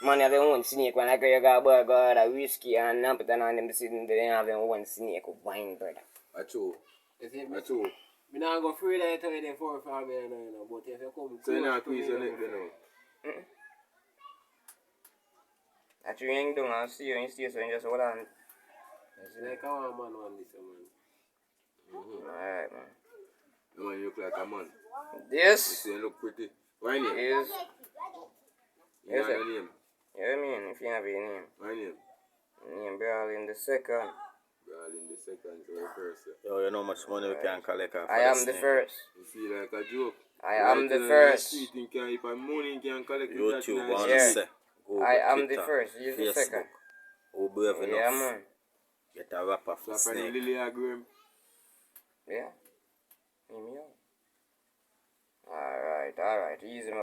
Man have their own snake. When like you got a go a whiskey and Nampton and them sitting there, they have their own snake wine, brother. That's true. That's true. I don't go free that time then for me, but if you come so you not twist your neck, you know? That you ain't doing, I'll see you in station, so you just hold on. Like a man on this, man. Alright, man. The man you look like a man. This You look pretty. Why name? is... You have a name? Yeah, I mean, if you have a name. My name? Name Brawlyn the second. Brawlyn the second to the first. Yo, you know how much money we can collect off I am the first. You feel like a joke. I am the first. You can, if I'm money, you can collect YouTube, that. Yeah. say. Go I am Twitter, the first. You're the Facebook. second. Who brave enough? Yeah, man. Get a rapper for Slap on the snake. lily agrim. Yeah. Hear me out. Alright. Easy, man.